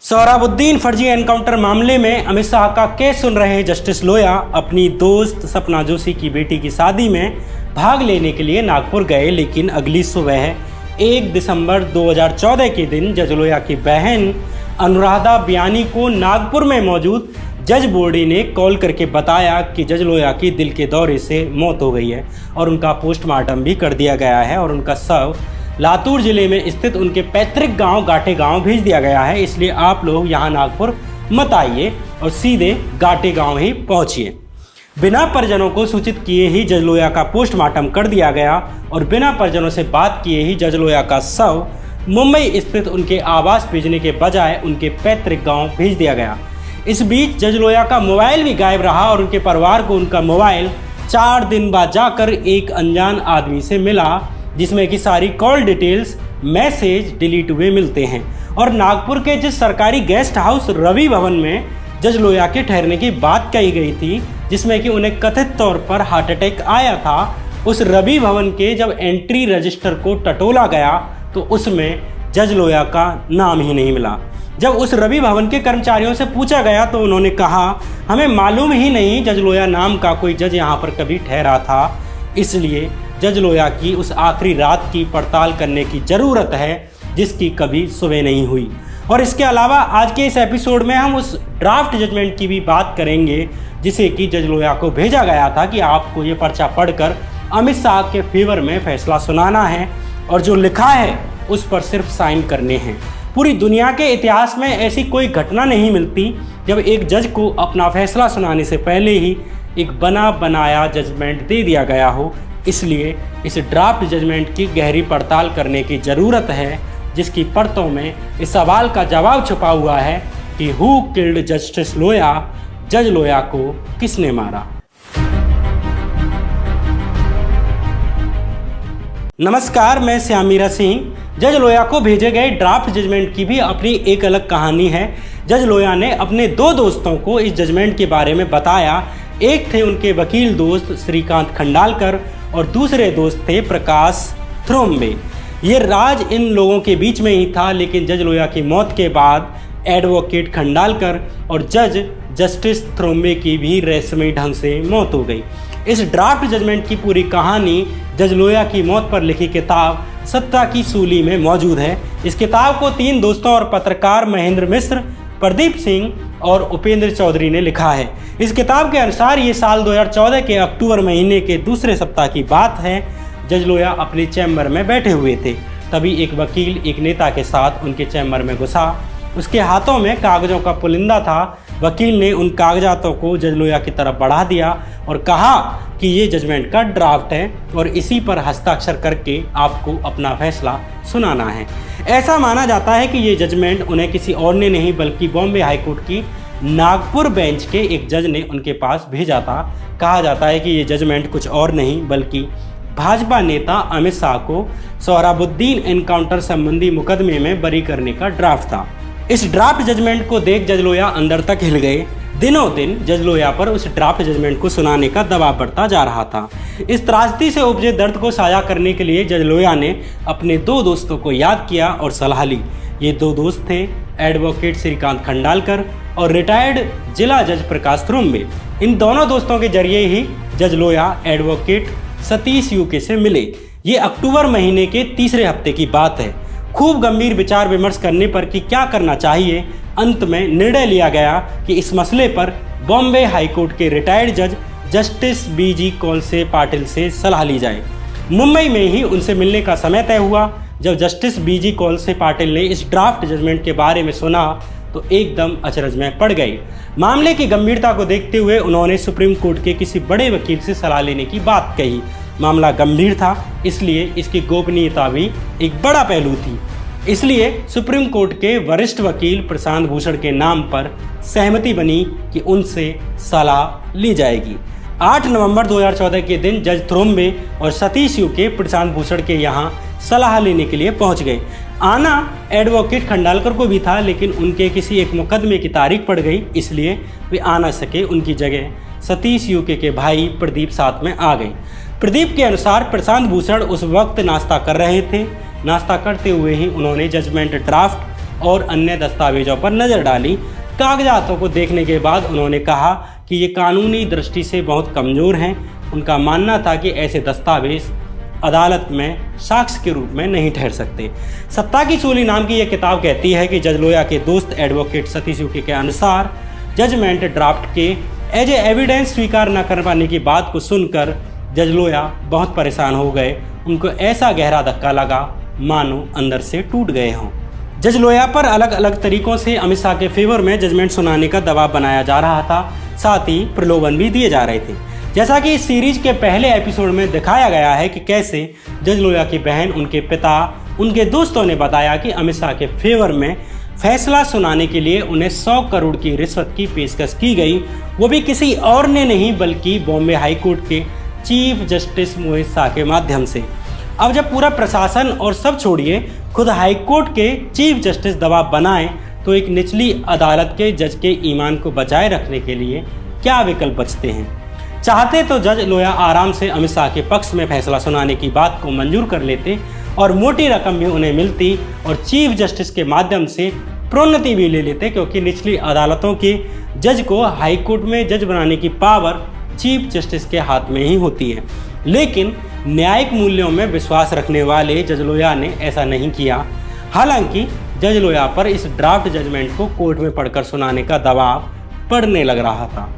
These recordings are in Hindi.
सोहराबुद्दीन फर्जी एनकाउंटर मामले में अमित शाह का केस सुन रहे जस्टिस लोया अपनी दोस्त सपना जोशी की बेटी की शादी में भाग लेने के लिए नागपुर गए, लेकिन अगली सुबह 1 दिसंबर 2014 के दिन जज लोया की बहन अनुराधा बियानी को नागपुर में मौजूद जज बोर्डी ने कॉल करके बताया कि जज लोया की दिल के दौरे से मौत हो गई है और उनका पोस्टमार्टम भी कर दिया गया है और उनका शव लातूर जिले में स्थित उनके पैतृक गांव गाटे गांव भेज दिया गया है। इसलिए आप लोग यहां नागपुर मत आइए और सीधे गाटे गांव ही पहुंचिए। बिना परिजनों को सूचित किए ही जज लोया का पोस्टमार्टम कर दिया गया और बिना परिजनों से बात किए ही जज लोया का शव मुंबई स्थित उनके आवास भेजने के बजाय उनके पैतृक गाँव भेज दिया गया। इस बीच जज लोया का मोबाइल भी गायब रहा और उनके परिवार को उनका मोबाइल 4 दिन बाद जाकर एक अनजान आदमी से मिला, जिसमें कि सारी कॉल डिटेल्स मैसेज डिलीट हुए मिलते हैं। और नागपुर के जिस सरकारी गेस्ट हाउस रवि भवन में जज लोया के ठहरने की बात कही गई थी, जिसमें कि उन्हें कथित तौर पर हार्ट अटैक आया था, उस रवि भवन के जब एंट्री रजिस्टर को टटोला गया तो उसमें जज लोया का नाम ही नहीं मिला। जब उस रवि भवन के कर्मचारियों से पूछा गया तो उन्होंने कहा, हमें मालूम ही नहीं जज लोया नाम का कोई जज यहाँ पर कभी ठहरा था, इसलिए जज लोया की उस आखिरी रात की पड़ताल करने की ज़रूरत है जिसकी कभी सुबह नहीं हुई। और इसके अलावा आज के इस एपिसोड में हम उस ड्राफ्ट जजमेंट की भी बात करेंगे जिसे कि जज लोया को भेजा गया था कि आपको ये पर्चा पढ़कर अमित शाह के फेवर में फैसला सुनाना है और जो लिखा है उस पर सिर्फ साइन करने हैं। पूरी दुनिया के इतिहास में ऐसी कोई घटना नहीं मिलती जब एक जज को अपना फैसला सुनाने से पहले ही एक बना बनाया जजमेंट दे दिया गया हो। इसलिए इस ड्राफ्ट जजमेंट की गहरी पड़ताल करने की ज़रूरत है, जिसकी परतों में इस सवाल का जवाब छुपा हुआ है कि हु किल्ड जस्टिस लोया, जज लोया को किसने मारा। नमस्कार, मैं श्यामीरा सिंह। जज लोया को भेजे गए ड्राफ्ट जजमेंट की भी अपनी एक अलग कहानी है। जज लोया ने अपने 2 दोस्तों को इस जजमेंट के बारे में बताया। एक थे उनके वकील दोस्त श्रीकांत खंडालकर और दूसरे दोस्त थे प्रकाश थ्रोम्बे। ये राज इन लोगों के बीच में ही था, लेकिन जज लोया की मौत के बाद एडवोकेट खंडालकर और जज जस्टिस थ्रोम्बे की भी रहस्यमयी ढंग से मौत हो गई। इस ड्राफ्ट जजमेंट की पूरी कहानी जज लोया की मौत पर लिखी किताब सत्ता की सूली में मौजूद है। इस किताब को 3 दोस्तों और पत्रकार महेंद्र मिश्र, प्रदीप सिंह और उपेंद्र चौधरी ने लिखा है। इस किताब के अनुसार ये साल 2014 के अक्टूबर महीने के दूसरे सप्ताह की बात है। जज लोया अपने चैम्बर में बैठे हुए थे, तभी एक वकील एक नेता के साथ उनके चैम्बर में घुसा। उसके हाथों में कागजों का पुलिंदा था। वकील ने उन कागजातों को जज लोया की तरफ बढ़ा दिया और कहा कि ये जजमेंट का ड्राफ्ट है और इसी पर हस्ताक्षर करके आपको अपना फैसला सुनाना है। ऐसा माना जाता है कि ये जजमेंट उन्हें किसी और ने नहीं बल्कि बॉम्बे हाईकोर्ट की नागपुर बेंच के एक जज ने उनके पास भेजा था। कहा जाता है कि ये जजमेंट कुछ और नहीं बल्कि भाजपा नेता अमित शाह को सोहराबुद्दीन एनकाउंटर संबंधी मुकदमे में बरी करने का ड्राफ्ट था। इस ड्राफ्ट जजमेंट को देख जज लोया अंदर तक हिल गए। दिनों दिन जज लोया पर उस ड्राफ्ट जजमेंट को सुनाने का दबाव बढ़ता जा रहा था। इस त्रासदी से उपजे दर्द को साझा करने के लिए जज लोया ने अपने 2 दोस्तों को याद किया और सलाह ली। ये 2 दोस्त थे एडवोकेट श्रीकांत खंडालकर और रिटायर्ड जिला जज प्रकाश थ्रोम्बे। इन दोनों दोस्तों के जरिए ही जज लोया एडवोकेट सतीश यूके से मिले। ये अक्टूबर महीने के तीसरे हफ्ते की बात है। खूब गंभीर विचार विमर्श करने पर कि क्या करना चाहिए, अंत में निर्णय लिया गया कि इस मसले पर बॉम्बे हाईकोर्ट के रिटायर्ड जज जस्टिस बीजी कोलसे पाटिल से सलाह ली जाए। मुंबई में ही उनसे मिलने का समय तय हुआ। जब जस्टिस बीजी कोलसे पाटिल ने इस ड्राफ्ट जजमेंट के बारे में सुना तो एकदम अचरज में पड़ गई। मामले की गंभीरता को देखते हुए उन्होंने सुप्रीम कोर्ट के किसी बड़े वकील से सलाह लेने की बात कही। मामला गंभीर था, इसलिए इसकी गोपनीयता भी एक बड़ा पहलू थी। इसलिए सुप्रीम कोर्ट के वरिष्ठ वकील प्रशांत भूषण के नाम पर सहमति बनी कि उनसे सलाह ली जाएगी। 8 नवंबर 2014 के दिन जज थ्रोम्बे और सतीश यूके प्रशांत भूषण के यहाँ सलाह लेने के लिए पहुंच गए। आना एडवोकेट खंडालकर को भी था, लेकिन उनके किसी एक मुकदमे की तारीख पड़ गई, इसलिए वे आ ना सके। उनकी जगह सतीश यूके के भाई प्रदीप साथ में आ गए। प्रदीप के अनुसार प्रशांत भूषण उस वक्त नाश्ता कर रहे थे। नाश्ता करते हुए ही उन्होंने जजमेंट ड्राफ्ट और अन्य दस्तावेजों पर नज़र डाली। कागजातों को देखने के बाद उन्होंने कहा कि ये कानूनी दृष्टि से बहुत कमज़ोर हैं। उनका मानना था कि ऐसे दस्तावेज अदालत में साक्ष्य के रूप में नहीं ठहर सकते। सत्ता की सूली नाम की यह किताब कहती है कि जज लोया के दोस्त एडवोकेट सतीश यूके के अनुसार जजमेंट ड्राफ्ट के एज ए एविडेंस स्वीकार न कर पाने की बात को सुनकर जज लोया बहुत परेशान हो गए। उनको ऐसा गहरा धक्का लगा मानो अंदर से टूट गए हों। जज लोया पर अलग अलग तरीकों से अमित शाह के फेवर में जजमेंट सुनाने का दबाव बनाया जा रहा था, साथ ही प्रलोभन भी दिए जा रहे थे। जैसा कि इस सीरीज के पहले एपिसोड में दिखाया गया है कि कैसे जज लोया की बहन, उनके पिता, उनके दोस्तों ने बताया कि अमित शाह के फेवर में फैसला सुनाने के लिए उन्हें 100 करोड़ की रिश्वत की पेशकश की गई, वो भी किसी और ने नहीं बल्कि बॉम्बे हाई कोर्ट के चीफ जस्टिस मोहित शाह के माध्यम से। अब जब पूरा प्रशासन और सब छोड़िए खुद हाई कोर्ट के चीफ जस्टिस दबाव बनाएं तो एक निचली अदालत के जज के ईमान को बचाए रखने के लिए क्या विकल्प बचते हैं। चाहते तो जज लोया आराम से अमित शाह के पक्ष में फैसला सुनाने की बात को मंजूर कर लेते और मोटी रकम भी उन्हें मिलती और चीफ जस्टिस के माध्यम से प्रोन्नति भी ले लेते, क्योंकि निचली अदालतों के जज को हाई कोर्ट में जज बनाने की पावर चीफ जस्टिस के हाथ में ही होती है। लेकिन न्यायिक मूल्यों में विश्वास रखने वाले जज लोया ने ऐसा नहीं किया। हालांकि जज लोया पर इस ड्राफ्ट जजमेंट को कोर्ट में पढ़कर सुनाने का दबाव पड़ने लग रहा था।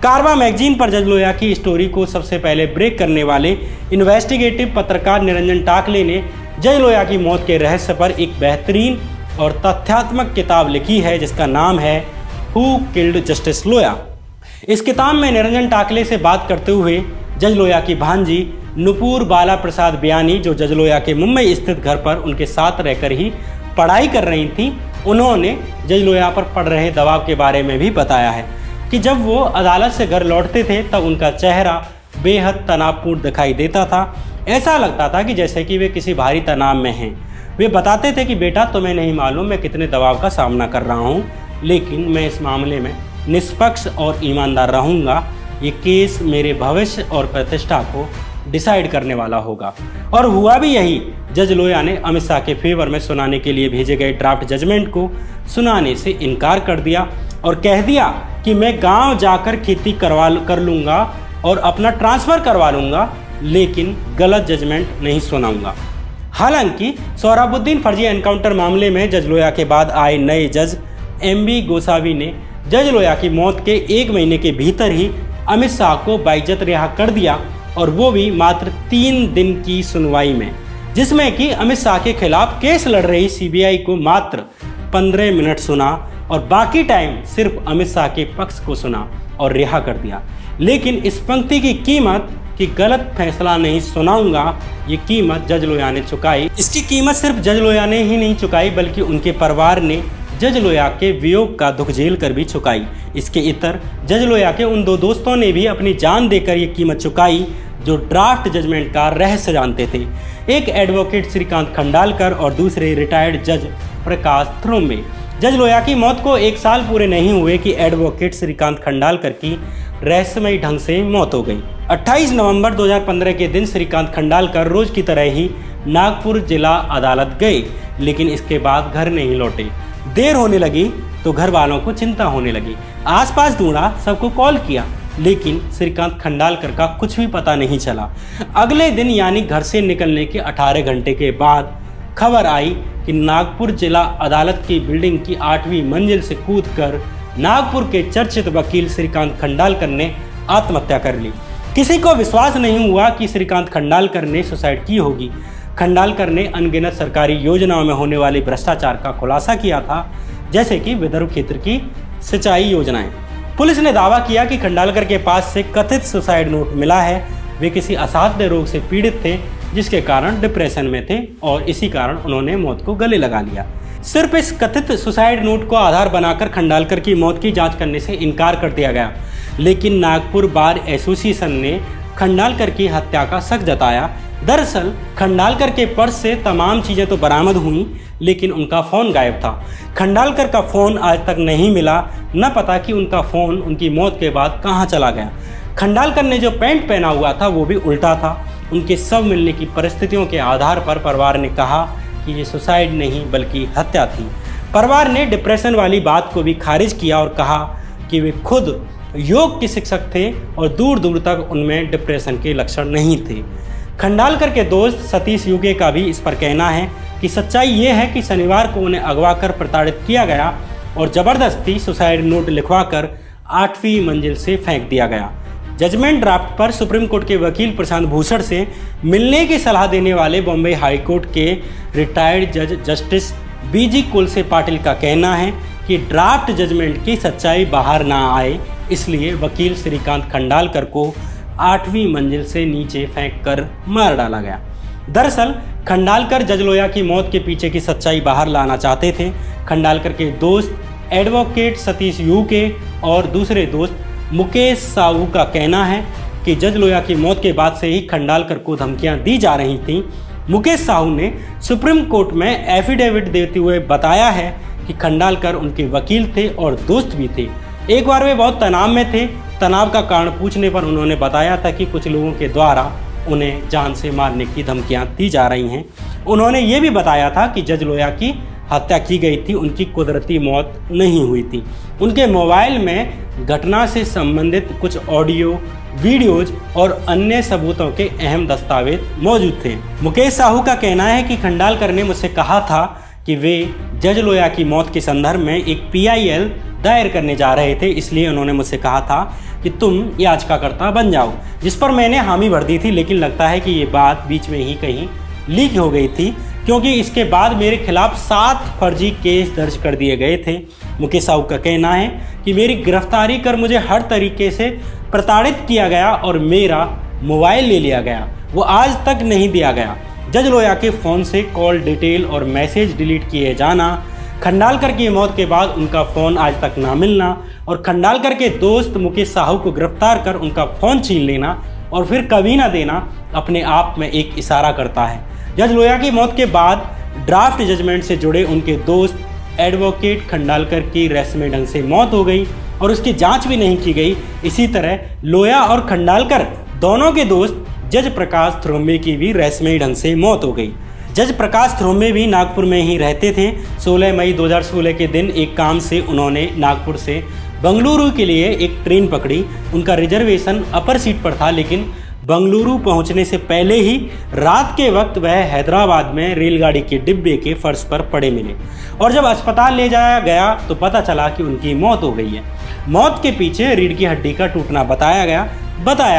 कारवा मैगजीन पर जज लोया की स्टोरी को सबसे पहले ब्रेक करने वाले इन्वेस्टिगेटिव पत्रकार निरंजन टाकले ने जज लोया की मौत के रहस्य पर एक बेहतरीन और तथ्यात्मक किताब लिखी है जिसका नाम है हु किल्ड जस्टिस लोया। इस किताब में निरंजन टाकले से बात करते हुए जज लोया की भांजी नुपुर बाला प्रसाद बयानी, जो जज लोया के मुंबई स्थित घर पर उनके साथ रहकर ही पढ़ाई कर रही थी, उन्होंने जज लोया पर पड़ रहे दबाव के बारे में भी बताया है कि जब वो अदालत से घर लौटते थे तब उनका चेहरा बेहद तनावपूर्ण दिखाई देता था। ऐसा लगता था कि जैसे कि वे किसी भारी तनाव में हैं। वे बताते थे कि बेटा, तुम्हें नहीं मालूम मैं कितने दबाव का सामना कर रहा हूँ, लेकिन मैं इस मामले में निष्पक्ष और ईमानदार रहूँगा। ये केस मेरे भविष्य और प्रतिष्ठा को डिसाइड करने वाला होगा। और हुआ भी यही। जज लोया ने अमित शाह के फेवर में सुनाने के लिए भेजे गए ड्राफ्ट जजमेंट को सुनाने से इनकार कर दिया और कह दिया कि मैं गांव जाकर खेती कर लूँगा और अपना ट्रांसफ़र करवा लूँगा, लेकिन गलत जजमेंट नहीं सुनाऊँगा। हालांकि सोहराबुद्दीन फर्जी एनकाउंटर मामले में जज लोया के बाद आए नए जज MB गोसावी ने जज लोया की मौत के 1 महीने के भीतर ही अमित शाह को बाइज्जत रिहा कर दिया, और वो भी मात्र 3 दिन की सुनवाई में, जिसमें कि अमित शाह के खिलाफ केस लड़ रही CBI को मात्र 15 मिनट सुना और बाकी टाइम सिर्फ अमित शाह के पक्ष को सुना और रिहा कर दिया। लेकिन इस पंक्ति की कीमत कि गलत फैसला नहीं सुनाऊंगा, ये कीमत जज लोया ने चुकाई। इसकी कीमत सिर्फ जज लोया ने ही नहीं चुकाई बल्कि उनके परिवार ने जज लोया के वियोग का दुख झेल कर भी चुकाई। इसके इतर जज लोया के उन 2 दोस्तों ने भी अपनी जान देकर ये कीमत चुकाई जो ड्राफ्ट जजमेंट का रहस्य जानते थे। एक एडवोकेट श्रीकांत खंडालकर और दूसरे रिटायर्ड जज प्रकाश थ्रोम्बे। जज लोया की मौत को 1 साल पूरे नहीं हुए कि एडवोकेट श्रीकांत खंडालकर की रहस्यमयी ढंग से मौत हो गई। 28 नवंबर 2015 के दिन श्रीकांत खंडालकर रोज की तरह ही नागपुर जिला अदालत गए, लेकिन इसके बाद घर नहीं लौटे। देर होने लगी तो घर वालों को चिंता होने लगी। आसपास ढूंढा, सबको कॉल किया, लेकिन श्रीकांत खंडालकर का कुछ भी पता नहीं चला। अगले दिन यानी घर से निकलने के 18 घंटे के बाद खबर आई कि नागपुर जिला अदालत की बिल्डिंग की 8वीं मंजिल से कूदकर नागपुर के चर्चित वकील श्रीकांत खंडालकर ने आत्महत्या कर ली। किसी को विश्वास नहीं हुआ कि श्रीकांत खंडालकर ने सुसाइड की होगी। खंडालकर ने अनगिनत सरकारी योजनाओं में होने वाले भ्रष्टाचार का खुलासा किया था, जैसे कि विदर्भ क्षेत्र की सिंचाई योजनाएं। पुलिस ने दावा किया कि खंडालकर के पास से कथित सुसाइड नोट मिला है। वे किसी असाध्य रोग से पीड़ित थे, जिसके कारण डिप्रेशन में थे और इसी कारण उन्होंने मौत को गले लगा लिया। सिर्फ इस कथित सुसाइड नोट को आधार बनाकर खंडालकर की मौत की जांच करने से इनकार कर दिया गया, लेकिन नागपुर बार एसोसिएशन ने खंडालकर की हत्या का शक जताया। दरअसल खंडालकर के पर्स से तमाम चीज़ें तो बरामद हुई, लेकिन उनका फ़ोन गायब था। खंडालकर का फ़ोन आज तक नहीं मिला, न पता कि उनका फ़ोन उनकी मौत के बाद कहाँ चला गया। खंडालकर ने जो पैंट पहना हुआ था वो भी उल्टा था। उनके शव मिलने की परिस्थितियों के आधार पर परिवार ने कहा कि ये सुसाइड नहीं बल्कि हत्या थी। परिवार ने डिप्रेशन वाली बात को भी खारिज किया और कहा कि वे खुद योग के शिक्षक थे और दूर दूर तक उनमें डिप्रेशन के लक्षण नहीं थे। खंडालकर के दोस्त सतीश यूके का भी इस पर कहना है कि सच्चाई ये है कि शनिवार को उन्हें अगवा कर प्रताड़ित किया गया और ज़बरदस्ती सुसाइड नोट लिखवाकर 8वीं मंजिल से फेंक दिया गया। जजमेंट ड्राफ्ट पर सुप्रीम कोर्ट के वकील प्रशांत भूषण से मिलने की सलाह देने वाले बॉम्बे हाई कोर्ट के रिटायर्ड जज जस्टिस बीजी कुलसे पाटिल का कहना है कि ड्राफ्ट जजमेंट की सच्चाई बाहर ना आए, इसलिए वकील श्रीकांत खंडालकर को 8वीं मंजिल से नीचे फेंक कर मार डाला गया। दरअसल खंडालकर जज लोया की मौत के पीछे की सच्चाई बाहर लाना चाहते थे। खंडालकर के दोस्त एडवोकेट सतीश यूके और दूसरे दोस्त मुकेश साहू का कहना है कि जज लोया की मौत के बाद से ही खंडालकर को धमकियां दी जा रही थीं। मुकेश साहू ने सुप्रीम कोर्ट में एफिडेविट देते हुए बताया है कि खंडालकर उनके वकील थे और दोस्त भी थे। एक बार वे बहुत तनाव में थे। तनाव का कारण पूछने पर उन्होंने बताया था कि कुछ लोगों के द्वारा उन्हें जान से मारने की धमकियां दी जा रही हैं। उन्होंने ये भी बताया था कि जज लोया की हत्या की गई थी, उनकी कुदरती मौत नहीं हुई थी। उनके मोबाइल में घटना से संबंधित कुछ ऑडियो, वीडियोज और अन्य सबूतों के अहम दस्तावेज मौजूद थे। मुकेश साहू का कहना है कि खंडालकर ने मुझसे कहा था कि वे जज लोया की मौत के संदर्भ में एक PIL दायर करने जा रहे थे, इसलिए उन्होंने मुझसे कहा था कि तुम याचिकाकर्ता बन जाओ, जिस पर मैंने हामी भर दी थी। लेकिन लगता है कि ये बात बीच में ही कहीं लीक हो गई थी, क्योंकि इसके बाद मेरे खिलाफ 7 फर्जी केस दर्ज कर दिए गए थे। मुकेश साहू का कहना है कि मेरी गिरफ्तारी कर मुझे हर तरीके से प्रताड़ित किया गया और मेरा मोबाइल ले लिया गया, वो आज तक नहीं दिया गया। जज लोया के फ़ोन से कॉल डिटेल और मैसेज डिलीट किए जाना, खंडालकर की मौत के बाद उनका फ़ोन आज तक ना मिलना और खंडालकर के दोस्त मुकेश साहू को गिरफ्तार कर उनका फ़ोन छीन लेना और फिर कभी ना देना अपने आप में एक इशारा करता है। जज लोया की मौत के बाद ड्राफ्ट जजमेंट से जुड़े उनके दोस्त एडवोकेट खंडालकर की रहस्यमय ढंग से मौत हो गई और उसकी जांच भी नहीं की गई। इसी तरह लोया और खंडालकर दोनों के दोस्त जज प्रकाश थ्रोम्बे की भी रहस्यमय ढंग से मौत हो गई। जज प्रकाश थ्रोम्बे भी नागपुर में ही रहते थे। 16 मई 2016 के दिन एक काम से उन्होंने नागपुर से बंगलुरु के लिए एक ट्रेन पकड़ी। उनका रिजर्वेशन अपर सीट पर था, लेकिन बंगलुरु पहुंचने से पहले ही रात के वक्त वह हैदराबाद में रेलगाड़ी के डिब्बे के फर्श पर पड़े मिले और जब अस्पताल ले जाया गया तो पता चला कि उनकी मौत हो गई है। मौत के पीछे रीढ़ की हड्डी का टूटना बताया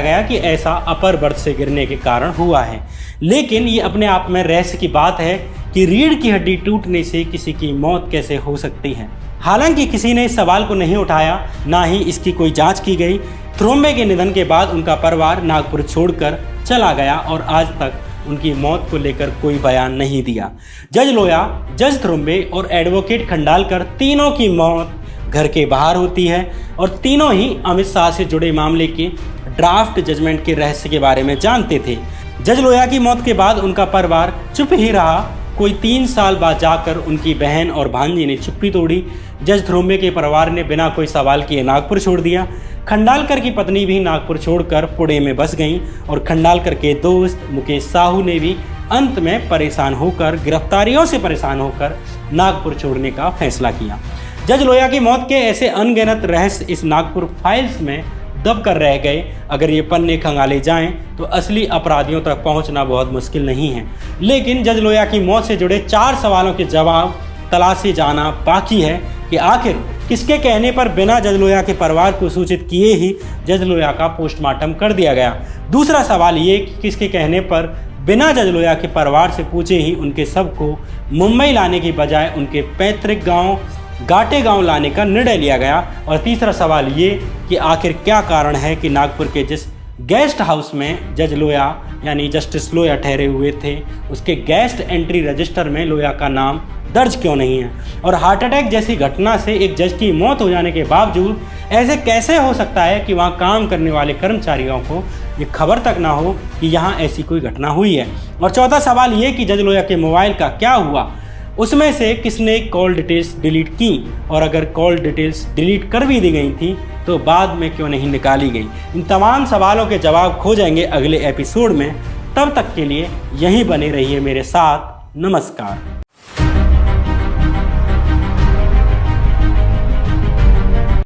गया कि ऐसा अपर बर्थ से गिरने के कारण हुआ है। लेकिन ये अपने आप में रहस्य की बात है कि रीढ़ की हड्डी टूटने से किसी की मौत कैसे हो सकती है। हालांकि किसी ने इस सवाल को नहीं उठाया, ना ही इसकी कोई जांच की गई। थ्रोम्बे के निधन के बाद उनका परिवार नागपुर छोड़कर चला गया और आज तक उनकी मौत को लेकर कोई बयान नहीं दिया। जज लोया, जज थ्रोम्बे और एडवोकेट खंडालकर तीनों की मौत घर के बाहर होती है और तीनों ही अमित शाह से जुड़े मामले के ड्राफ्ट जजमेंट के रहस्य के बारे में जानते थे। जज लोया की मौत के बाद उनका परिवार चुप ही रहा। कोई 3 साल बाद जाकर उनकी बहन और भांजी ने चुप्पी तोड़ी। जज थ्रोम्बे के परिवार ने बिना कोई सवाल किए नागपुर छोड़ दिया। खंडालकर की पत्नी भी नागपुर छोड़कर पुणे में बस गईं और खंडालकर के दोस्त मुकेश साहू ने भी अंत में परेशान होकर, गिरफ्तारियों से परेशान होकर नागपुर छोड़ने का फैसला किया। जज लोया की मौत के ऐसे अनगिनत रहस्य इस नागपुर फाइल्स में दब कर रह गए। अगर ये पन्ने खंगाले जाएं तो असली अपराधियों तक पहुंचना बहुत मुश्किल नहीं है। लेकिन जज लोया की मौत से जुड़े 4 सवालों के जवाब तलाशे जाना बाकी है कि आखिर किसके कहने पर बिना जज लोया के परिवार को सूचित किए ही जज लोया का पोस्टमार्टम कर दिया गया। दूसरा सवाल ये कि किसके कहने पर बिना जज लोया के परिवार से पूछे ही उनके शव को मुंबई लाने की बजाय उनके पैतृक गांव घाटे गांव लाने का निर्णय लिया गया। और तीसरा सवाल ये कि आखिर क्या कारण है कि नागपुर के जिस गेस्ट हाउस में जज लोया यानी जस्टिस लोया ठहरे हुए थे उसके गेस्ट एंट्री रजिस्टर में लोया का नाम दर्ज क्यों नहीं है। और हार्ट अटैक जैसी घटना से एक जज की मौत हो जाने के बावजूद ऐसे कैसे हो सकता है कि वहाँ काम करने वाले कर्मचारियों को ये खबर तक ना हो कि यहाँ ऐसी कोई घटना हुई है। और चौथा सवाल ये कि जज लोया के मोबाइल का क्या हुआ, उसमें से किसने कॉल डिटेल्स डिलीट की और अगर कॉल डिटेल्स डिलीट कर भी दी गई थी तो बाद में क्यों नहीं निकाली गई। इन तमाम सवालों के जवाब खोजेंगे अगले एपिसोड में। तब तक के लिए यहीं बने रहिए मेरे साथ। नमस्कार।